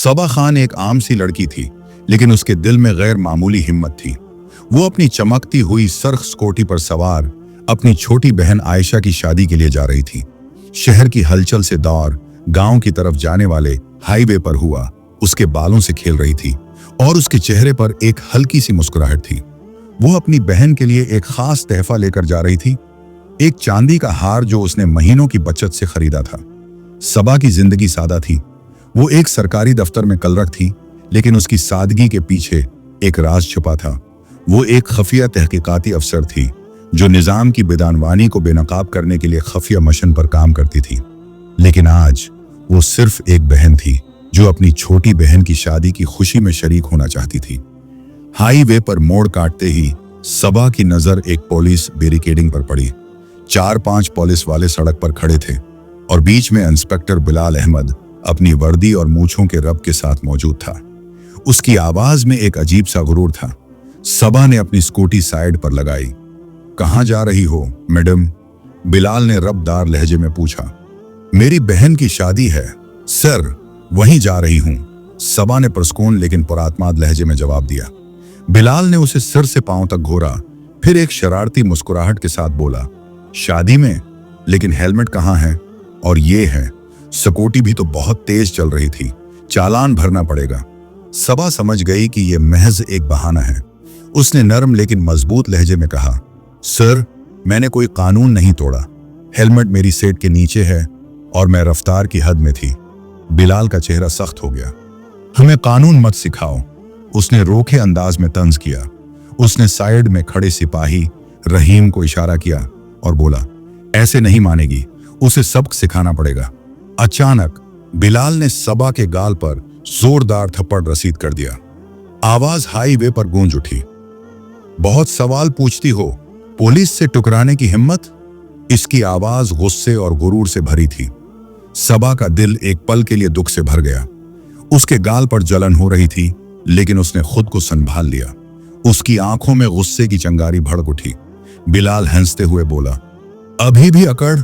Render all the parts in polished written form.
सबा खान एक आम सी लड़की थी, लेकिन उसके दिल में गैर मामूली हिम्मत थी। वो अपनी चमकती हुई सर्ख स्कूटी पर सवार अपनी छोटी बहन आयशा की शादी के लिए जा रही थी। शहर की हलचल से दौर गांव की तरफ जाने वाले हाईवे पर हुआ। उसके बालों से खेल रही थी और उसके चेहरे पर एक हल्की सी मुस्कुराहट थी। वो अपनी बहन के लिए एक खास तोहफा लेकर जा रही थी, एक चांदी का हार जो उसने महीनों की बचत से खरीदा था। सबा की जिंदगी सादा थी। वो एक सरकारी दफ्तर में कलरक थी, लेकिन उसकी सादगी के पीछे एक राज छुपा था। वो एक खफिया तहकीकाती अफसर थी जो निजाम की बेदानवानी को बेनकाब करने के लिए खफिया मिशन पर काम करती थी। लेकिन आज वो सिर्फ एक बहन थी जो अपनी छोटी बहन की शादी की खुशी में शरीक होना चाहती थी। हाईवे पर मोड़ काटते ही सबा की नजर एक पुलिस बैरिकेडिंग पर पड़ी। 4-5 पुलिस वाले सड़क पर खड़े थे और बीच में इंस्पेक्टर बिलाल अहमद अपनी वर्दी और मूंछों के रब के साथ मौजूद था। उसकी आवाज में एक अजीब सा गुरूर था। सबा ने अपनी स्कूटी साइड पर लगाई। कहां जा रही हो मैडम? बिलाल ने रबदार लहजे में पूछा। मेरी बहन की शादी है सर, वहीं जा रही हूं, सबा ने पुरस्कून लेकिन पुरात्माद लहजे में जवाब दिया। बिलाल ने उसे सिर से पांव तक घोरा, फिर एक शरारती मुस्कुराहट के साथ बोला, शादी में? लेकिन हेलमेट कहां है? और ये है, स्कूटी भी तो बहुत तेज चल रही थी, चालान भरना पड़ेगा। सबा समझ गई कि यह महज एक बहाना है। उसने नरम लेकिन मजबूत लहजे में कहा, सर, मैंने कोई कानून नहीं तोड़ा, हेलमेट मेरी सीट के नीचे है और मैं रफ्तार की हद में थी। बिलाल का चेहरा सख्त हो गया। हमें कानून मत सिखाओ, उसने रोखे अंदाज में तंज किया। उसने साइड में खड़े सिपाही रहीम को इशारा किया और बोला, ऐसे नहीं मानेगी, उसे सबक सिखाना पड़ेगा। अचानक बिलाल ने सबा के गाल पर जोरदार थप्पड़ रसीद कर दिया। आवाज हाईवे पर गूंज उठी। बहुत सवाल पूछती हो, पुलिस से टकराने की हिम्मत? इसकी आवाज गुस्से और गुरूर से भरी थी। सबा का दिल एक पल के लिए दुख से भर गया। उसके गाल पर जलन हो रही थी, लेकिन उसने खुद को संभाल लिया। उसकी आंखों में गुस्से की चिंगारी भड़क उठी। बिलाल हंसते हुए बोला, अभी भी अकड़?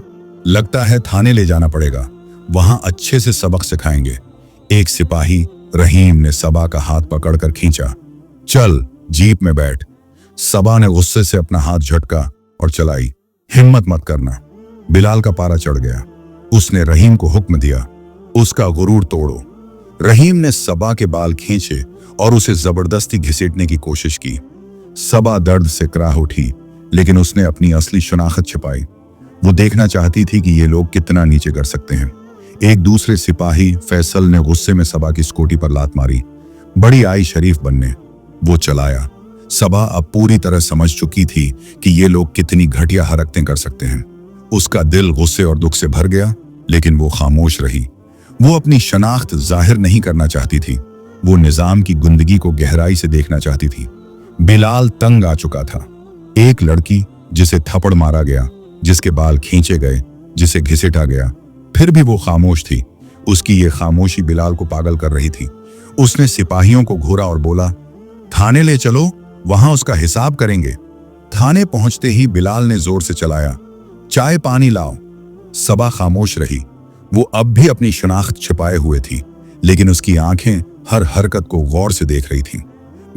लगता है थाने ले जाना पड़ेगा, वहां अच्छे से सबक सिखाएंगे। एक सिपाही रहीम ने सबा का हाथ पकड़कर खींचा। चल, जीप में बैठ। सबा ने गुस्से से अपना हाथ झटका और चलाई। हिम्मत मत करना। बिलाल का पारा चढ़ गया। उसने रहीम को हुक्म दिया, उसका गुरूर तोड़ो। रहीम ने सबा के बाल खींचे और उसे जबरदस्ती घसीटने की कोशिश की। सबा दर्द से कराह उठी, लेकिन उसने अपनी असली शनाख्त छिपाई। वो देखना चाहती थी कि ये लोग कितना नीचे कर सकते हैं। एक दूसरे सिपाही फैसल ने गुस्से में सबा की स्कूटी पर लात मारी। बड़ी आई शरीफ बनने। वो चलाया। सबा अब पूरी तरह समझ चुकी थी कि ये लोग कितनी घटिया हरकतें कर सकते हैं। उसका दिल गुस्से और दुख से भर गया, लेकिन वो खामोश रही। वो अपनी शनाख्त जाहिर नहीं करना चाहती थी। वो निजाम की गुंदगी को गहराई से देखना चाहती थी। बिलाल तंग आ चुका था। एक लड़की जिसे थप्पड़ मारा गया, जिसके बाल खींचे गए, जिसे घसीटा गया, फिर भी वो खामोश थी। उसकी ये खामोशी बिलाल को पागल कर रही थी। उसने सिपाहियों को घूरा और बोला, थाने ले चलो, वहां उसका हिसाब करेंगे। थाने पहुंचते ही बिलाल ने जोर से चलाया, चाय पानी लाओ। सबा खामोश रही। वो अब भी अपनी शनाख्त छिपाए हुए थी, लेकिन उसकी आंखें हर हरकत को गौर से देख रही थीं।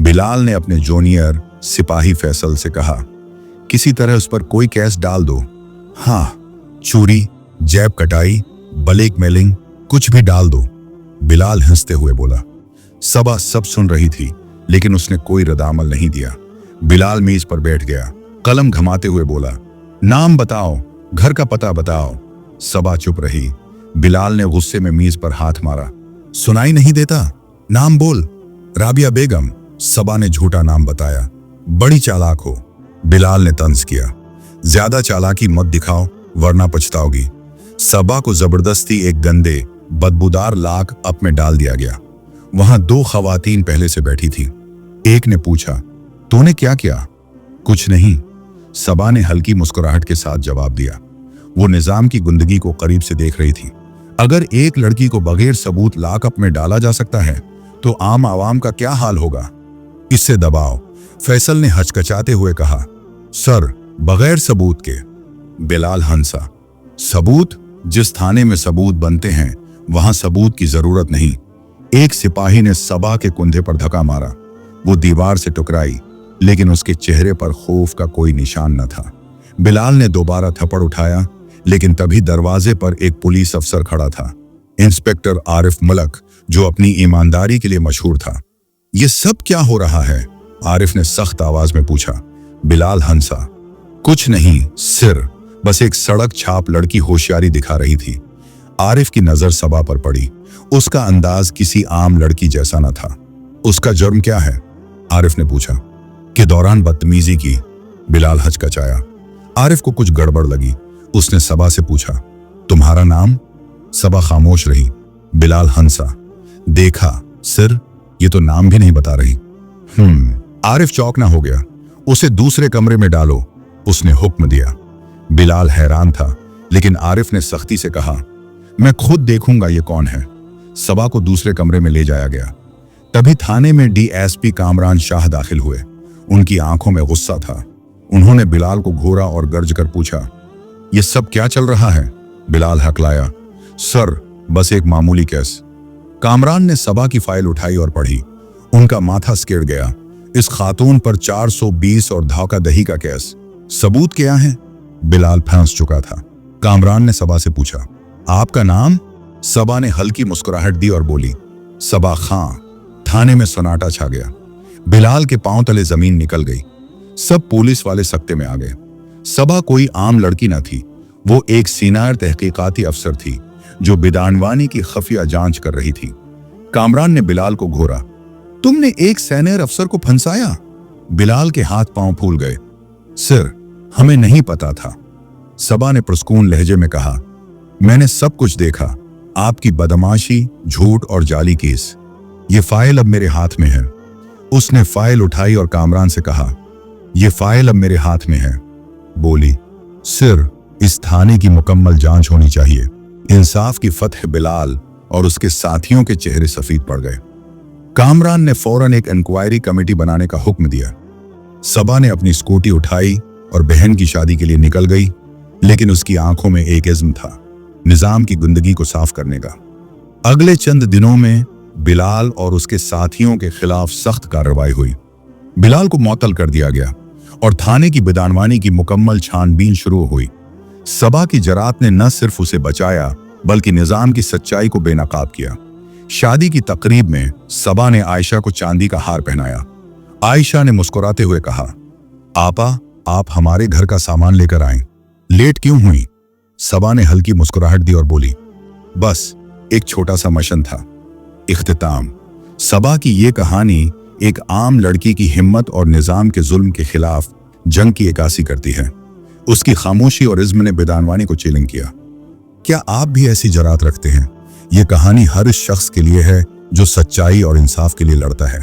बिलाल ने अपने जूनियर सिपाही फैसल से कहा, किसी तरह उस पर कोई केस डाल दो। हाँ, चोरी, जैब कटाई, ब्लैकमेलिंग, कुछ भी डाल दो। बिलाल हंसते हुए बोला। सबा सब सुन रही थी, लेकिन उसने कोई रद्द-अमल नहीं दिया। बिलाल मेज पर बैठ गया। कलम घमाते हुए बोला, नाम बताओ, घर का पता बताओ। सबा चुप रही। बिलाल ने गुस्से में मेज पर हाथ मारा। सुनाई नहीं देता? नाम बोल। राबिया बेगम। सबा ने झूठा नाम बताया। बड़ी चालाक हो। बिलाल ने तंज किया। ज्यादा चालाकी मत दिखाओ, वरना पछताओगी। सबा को जबरदस्ती एक गंदे बदबूदार लाक अप में डाल दिया गया। वहां 2 खवातीन पहले से बैठी थी। एक ने पूछा, तूने क्या किया? कुछ नहीं, सबा ने हल्की मुस्कुराहट के साथ जवाब दिया। वो निजाम की गुंदगी को करीब से देख रही थी। अगर एक लड़की को बगैर सबूत लॉकअप में डाला जा सकता है, तो आम आवाम का क्या हाल होगा? इससे दबाओ, फैसल ने हचकचाते हुए कहा। सर, बगैर सबूत के। बिलाल हंसा। सबूत? जिस थाने में सबूत बनते हैं, वहां सबूत की जरूरत नहीं। एक सिपाही ने सबा के कुंधे पर धक्का मारा। वो दीवार से टकराई, लेकिन उसके चेहरे पर खौफ का कोई निशान न था। बिलाल ने दोबारा थप्पड़ उठाया, लेकिन तभी दरवाजे पर एक पुलिस अफसर खड़ा था, इंस्पेक्टर आरिफ मलक, जो अपनी ईमानदारी के लिए मशहूर था। ये सब क्या हो रहा है? आरिफ ने सख्त आवाज में पूछा। बिलाल हंसा। कुछ नहीं सिर, बस एक सड़क छाप लड़की होशियारी दिखा रही थी। आरिफ की नजर सबा पर पड़ी। उसका अंदाज किसी आम लड़की जैसा न था। उसका जुर्म क्या है? आरिफ ने पूछा। के दौरान बदतमीजी की। बिलाल हचकचाया। आरिफ को कुछ गड़बड़ लगी। उसने सबा से पूछा, तुम्हारा नाम? सबा खामोश रही। बिलाल हंसा। देखा सिर, ये तो नाम भी नहीं बता रही। आरिफ चौंकना हो गया। उसे दूसरे कमरे में डालो, उसने हुक्म दिया। बिलाल हैरान था, लेकिन आरिफ ने सख्ती से कहा, मैं खुद देखूंगा ये कौन है। सबा को दूसरे कमरे में ले जाया गया। तभी थाने में डीएसपी कामरान शाह दाखिल हुए। उनकी आंखों में गुस्सा था। उन्होंने बिलाल को घूरा और गर्ज कर पूछा, ये सब क्या चल रहा है? बिलाल हकलाया, सर बस एक मामूली केस। कामरान ने सबा की फाइल उठाई और पढ़ी। उनका माथा सिकड़ गया। इस खातून पर 420 और धोखाधड़ी का केस। सबूत क्या है? बिलाल फंस चुका था। कामरान ने सबा से पूछा, आपका नाम? सबा ने हल्की मुस्कुराहट दी और बोली, सबा खां। थाने में सन्नाटा छा गया। बिलाल के पांव तले जमीन निकल गई। सब पुलिस वाले सख्ते में आ गए। सबा कोई आम लड़की न थी। वो एक सीनियर तहकीकाती अफसर थी, जो बिदानवानी की खफिया जांच कर रही थी। कामरान ने बिलाल को घूरा। तुमने एक सीनियर अफसर को फंसाया? बिलाल के हाथ पांव फूल गए। सर, हमें नहीं पता था। सबा ने पुरस्कून लहजे में कहा, मैंने सब कुछ देखा, आपकी बदमाशी, झूठ और जाली केस। ये फाइल अब मेरे हाथ में है। उसने फाइल उठाई और कामरान से कहा, ये फाइल अब मेरे हाथ में है। बोली, सिर, इस थाने की मुकम्मल जांच होनी चाहिए। इंसाफ की फतह। बिलाल और उसके साथियों के चेहरे सफेद पड़ गए। कामरान ने फौरन एक इंक्वायरी कमेटी बनाने का हुक्म दिया। सबा ने अपनी स्कूटी उठाई और बहन की शादी के लिए निकल गई, लेकिन उसकी आंखों में एक इज़्म था, निजाम की गंदगी को साफ करने का। अगले चंद दिनों में बिलाल और उसके साथियों के खिलाफ सख्त कार्रवाई हुई। बिलाल को मुअत्तल कर दिया गया और थाने की बिदानवानी की मुकम्मल छानबीन शुरू हुई। सबा की जरात ने न सिर्फ उसे बचाया, बल्कि निजाम की सच्चाई को बेनकाब किया। शादी की तकरीब में सबा ने आयशा को चांदी का हार पहनाया। आयशा ने मुस्कुराते हुए कहा, आपा, आप हमारे घर का सामान लेकर आएं। लेट क्यों हुई? सबा ने हल्की मुस्कुराहट दी और बोली, बस एक छोटा सा मिशन था। इख्तिताम। सबा की ये कहानी एक आम लड़की की हिम्मत और निजाम के जुल्म के खिलाफ जंग की इक्कासी करती है। उसकी खामोशी और इज़्म ने बिदानवानी को चैलेंज किया। क्या आप भी ऐसी जरात रखते हैं? ये कहानी हर शख्स के लिए है जो सच्चाई और इंसाफ के लिए लड़ता है।